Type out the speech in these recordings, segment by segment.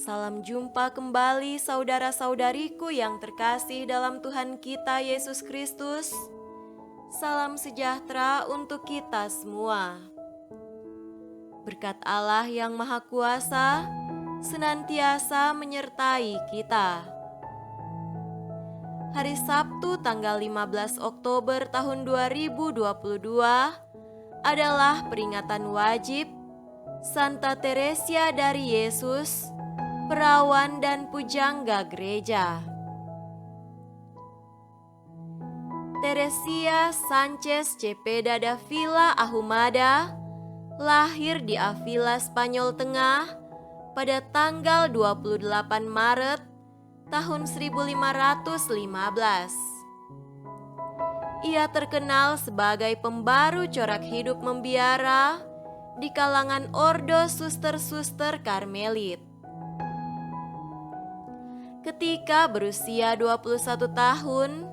Salam jumpa kembali saudara-saudariku yang terkasih dalam Tuhan kita Yesus Kristus. Salam sejahtera untuk kita semua. Berkat Allah yang Maha Kuasa senantiasa menyertai kita. Hari Sabtu tanggal 15 Oktober tahun 2022 adalah peringatan wajib Santa Teresia dari Yesus, perawan dan pujangga gereja. Teresia Sanchez Cepeda Davila Ahumada lahir di Avila, Spanyol Tengah pada tanggal 28 Maret tahun 1515. Ia terkenal sebagai pembaru corak hidup membiara di kalangan ordo suster-suster Karmelit. Ketika berusia 21 tahun,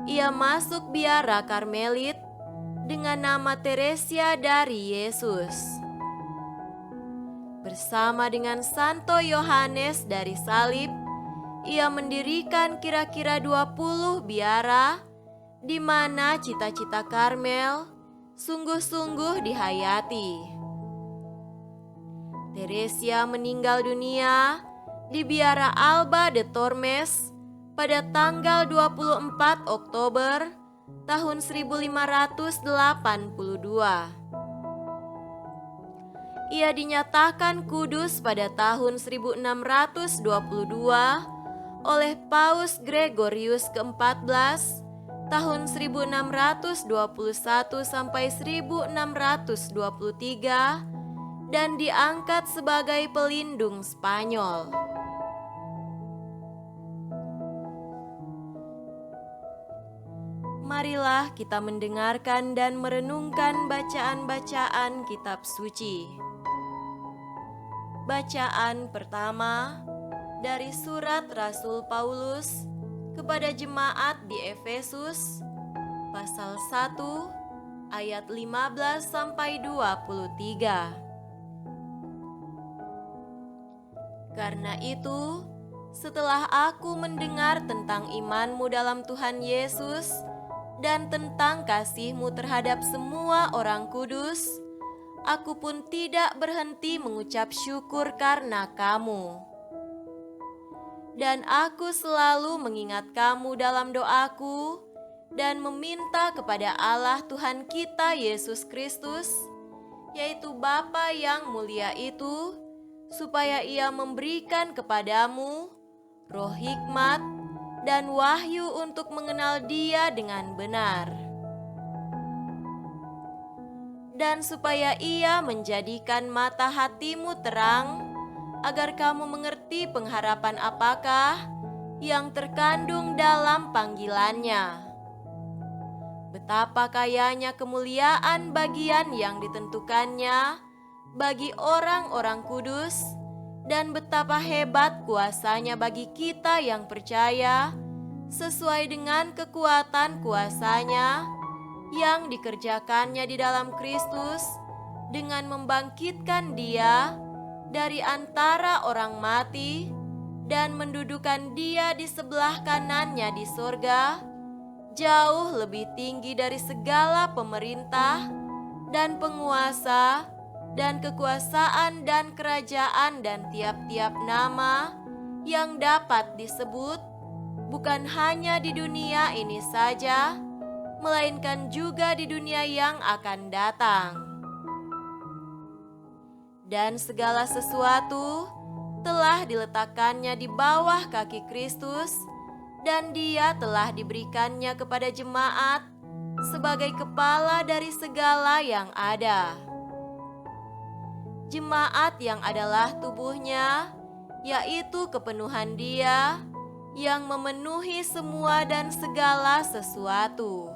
ia masuk biara Karmelit dengan nama Teresia dari Yesus. Bersama dengan Santo Yohanes dari Salib, ia mendirikan kira-kira 20 biara di mana cita-cita Karmel sungguh-sungguh dihayati. Teresia meninggal dunia di biara Alba de Tormes pada tanggal 24 Oktober tahun 1582. Ia dinyatakan kudus pada tahun 1622 oleh Paus Gregorius ke-14 tahun 1621 sampai 1623 dan diangkat sebagai pelindung Spanyol. Marilah kita mendengarkan dan merenungkan bacaan-bacaan kitab suci. Bacaan pertama dari surat Rasul Paulus kepada jemaat di Efesus, pasal 1 ayat 15 sampai 23. Karena itu, setelah aku mendengar tentang imanmu dalam Tuhan Yesus dan tentang kasihmu terhadap semua orang kudus, aku pun tidak berhenti mengucap syukur karena kamu. Dan aku selalu mengingat kamu dalam doaku dan meminta kepada Allah Tuhan kita Yesus Kristus, yaitu Bapa yang mulia itu, supaya Ia memberikan kepadamu roh hikmat dan wahyu untuk mengenal Dia dengan benar. Dan supaya Ia menjadikan mata hatimu terang, agar kamu mengerti pengharapan apakah yang terkandung dalam panggilannya. Betapa kayanya kemuliaan bagian yang ditentukannya bagi orang-orang kudus, dan betapa hebat kuasanya bagi kita yang percaya, sesuai dengan kekuatan kuasanya yang dikerjakannya di dalam Kristus dengan membangkitkan Dia dari antara orang mati dan mendudukan Dia di sebelah kanannya di sorga, jauh lebih tinggi dari segala pemerintah dan penguasa dan kekuasaan dan kerajaan dan tiap-tiap nama yang dapat disebut, bukan hanya di dunia ini saja, melainkan juga di dunia yang akan datang. Dan segala sesuatu telah diletakkannya di bawah kaki Kristus, dan Dia telah diberikannya kepada jemaat sebagai kepala dari segala yang ada. Jemaat yang adalah tubuhnya, yaitu kepenuhan Dia yang memenuhi semua dan segala sesuatu.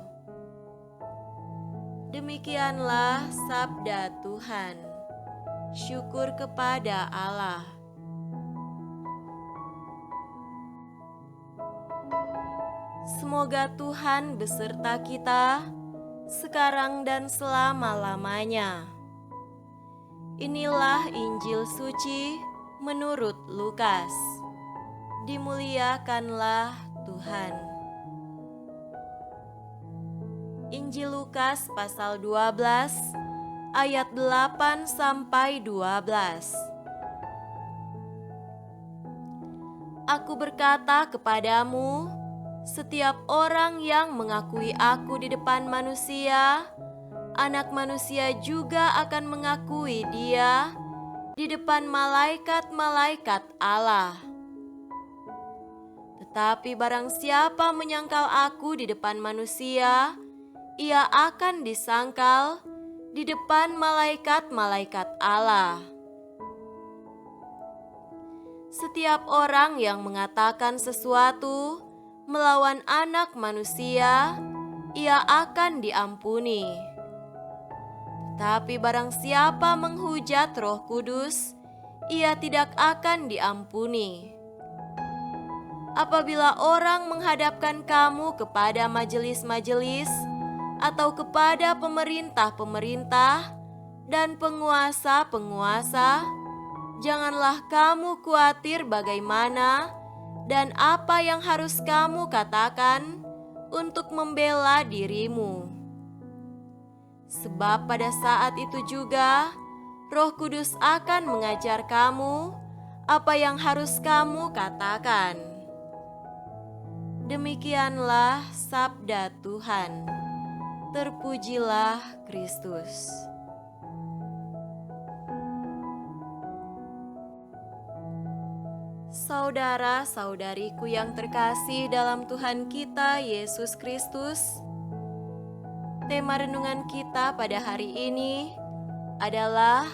Demikianlah sabda Tuhan. Syukur kepada Allah. Semoga Tuhan beserta kita sekarang dan selama-lamanya. Inilah Injil suci menurut Lukas. Dimuliakanlah Tuhan. Injil Lukas pasal 12 ayat 8 sampai 12. Aku berkata kepadamu, setiap orang yang mengakui aku di depan manusia, Anak Manusia juga akan mengakui dia di depan malaikat-malaikat Allah. Tetapi barang siapa menyangkal aku di depan manusia, ia akan disangkal di depan malaikat-malaikat Allah. Setiap orang yang mengatakan sesuatu melawan Anak Manusia, ia akan diampuni. Tapi barang siapa menghujat Roh Kudus, ia tidak akan diampuni. Apabila orang menghadapkan kamu kepada majelis-majelis atau kepada pemerintah-pemerintah dan penguasa-penguasa, janganlah kamu khawatir bagaimana dan apa yang harus kamu katakan untuk membela dirimu. Sebab pada saat itu juga Roh Kudus akan mengajar kamu apa yang harus kamu katakan. Demikianlah sabda Tuhan. Terpujilah Kristus. Saudara-saudariku yang terkasih dalam Tuhan kita Yesus Kristus, tema renungan kita pada hari ini adalah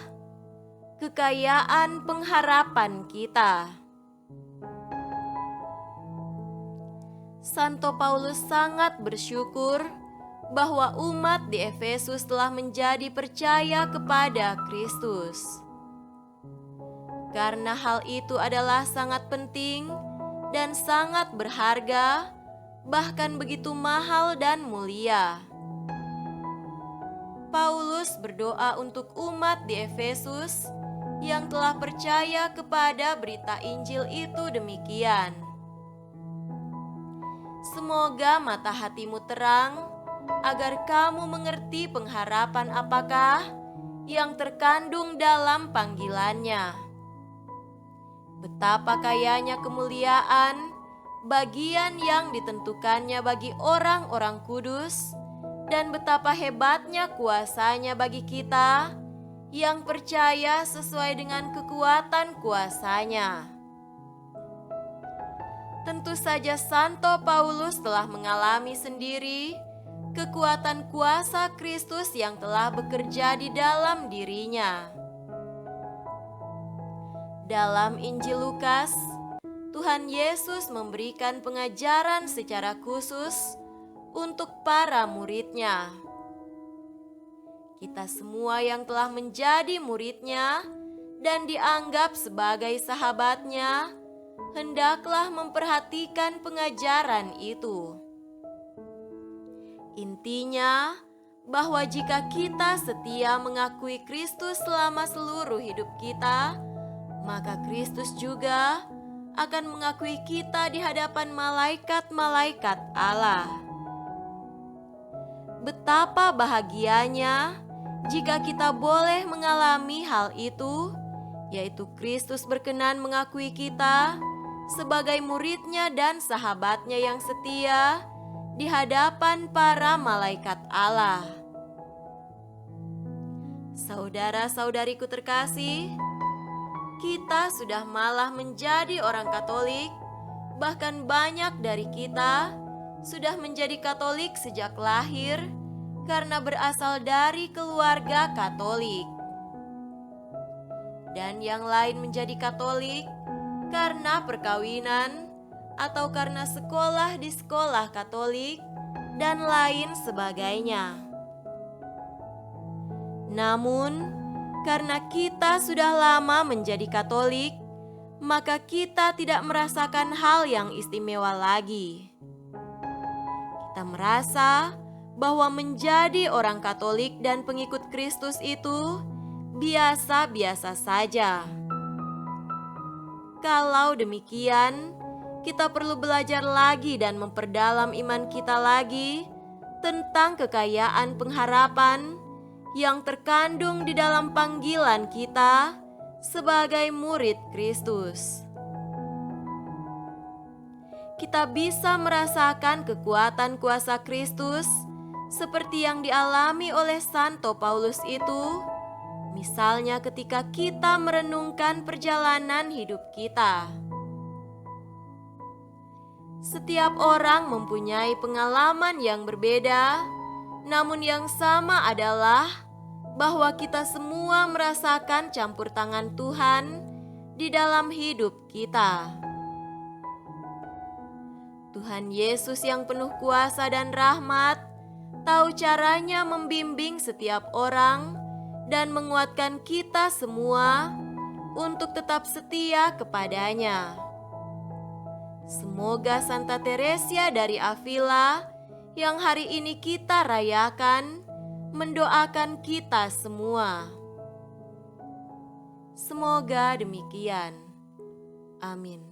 kekayaan pengharapan kita. Santo Paulus sangat bersyukur bahwa umat di Efesus telah menjadi percaya kepada Kristus. Karena hal itu adalah sangat penting dan sangat berharga, bahkan begitu mahal dan mulia. Paulus berdoa untuk umat di Efesus yang telah percaya kepada berita Injil itu demikian. Semoga mata hatimu terang, agar kamu mengerti pengharapan apakah yang terkandung dalam panggilannya. Betapa kayanya kemuliaan, bagian yang ditentukannya bagi orang-orang kudus, dan betapa hebatnya kuasanya bagi kita yang percaya sesuai dengan kekuatan kuasanya. Tentu saja Santo Paulus telah mengalami sendiri kekuatan kuasa Kristus yang telah bekerja di dalam dirinya. Dalam Injil Lukas, Tuhan Yesus memberikan pengajaran secara khusus untuk para murid-Nya. Kita semua yang telah menjadi murid-Nya dan dianggap sebagai sahabat-Nya, hendaklah memperhatikan pengajaran itu. Intinya, bahwa jika kita setia mengakui Kristus selama seluruh hidup kita, maka Kristus juga akan mengakui kita di hadapan malaikat-malaikat Allah. Betapa bahagianya jika kita boleh mengalami hal itu, yaitu Kristus berkenan mengakui kita sebagai murid-Nya dan sahabat-Nya yang setia di hadapan para malaikat Allah. Saudara-saudariku terkasih, kita sudah malah menjadi orang Katolik, bahkan banyak dari kita sudah menjadi Katolik sejak lahir karena berasal dari keluarga Katolik. Dan yang lain menjadi Katolik karena perkawinan atau karena sekolah di sekolah Katolik dan lain sebagainya. Namun, karena kita sudah lama menjadi Katolik, maka kita tidak merasakan hal yang istimewa lagi. Kita merasa bahwa menjadi orang Katolik dan pengikut Kristus itu biasa-biasa saja. Kalau demikian, kita perlu belajar lagi dan memperdalam iman kita lagi tentang kekayaan pengharapan yang terkandung di dalam panggilan kita sebagai murid Kristus. Kita bisa merasakan kekuatan kuasa Kristus seperti yang dialami oleh Santo Paulus itu, misalnya ketika kita merenungkan perjalanan hidup kita. Setiap orang mempunyai pengalaman yang berbeda, namun yang sama adalah bahwa kita semua merasakan campur tangan Tuhan di dalam hidup kita. Tuhan Yesus yang penuh kuasa dan rahmat tahu caranya membimbing setiap orang dan menguatkan kita semua untuk tetap setia kepadanya. Semoga Santa Teresia dari Avila yang hari ini kita rayakan mendoakan kita semua. Semoga demikian. Amin.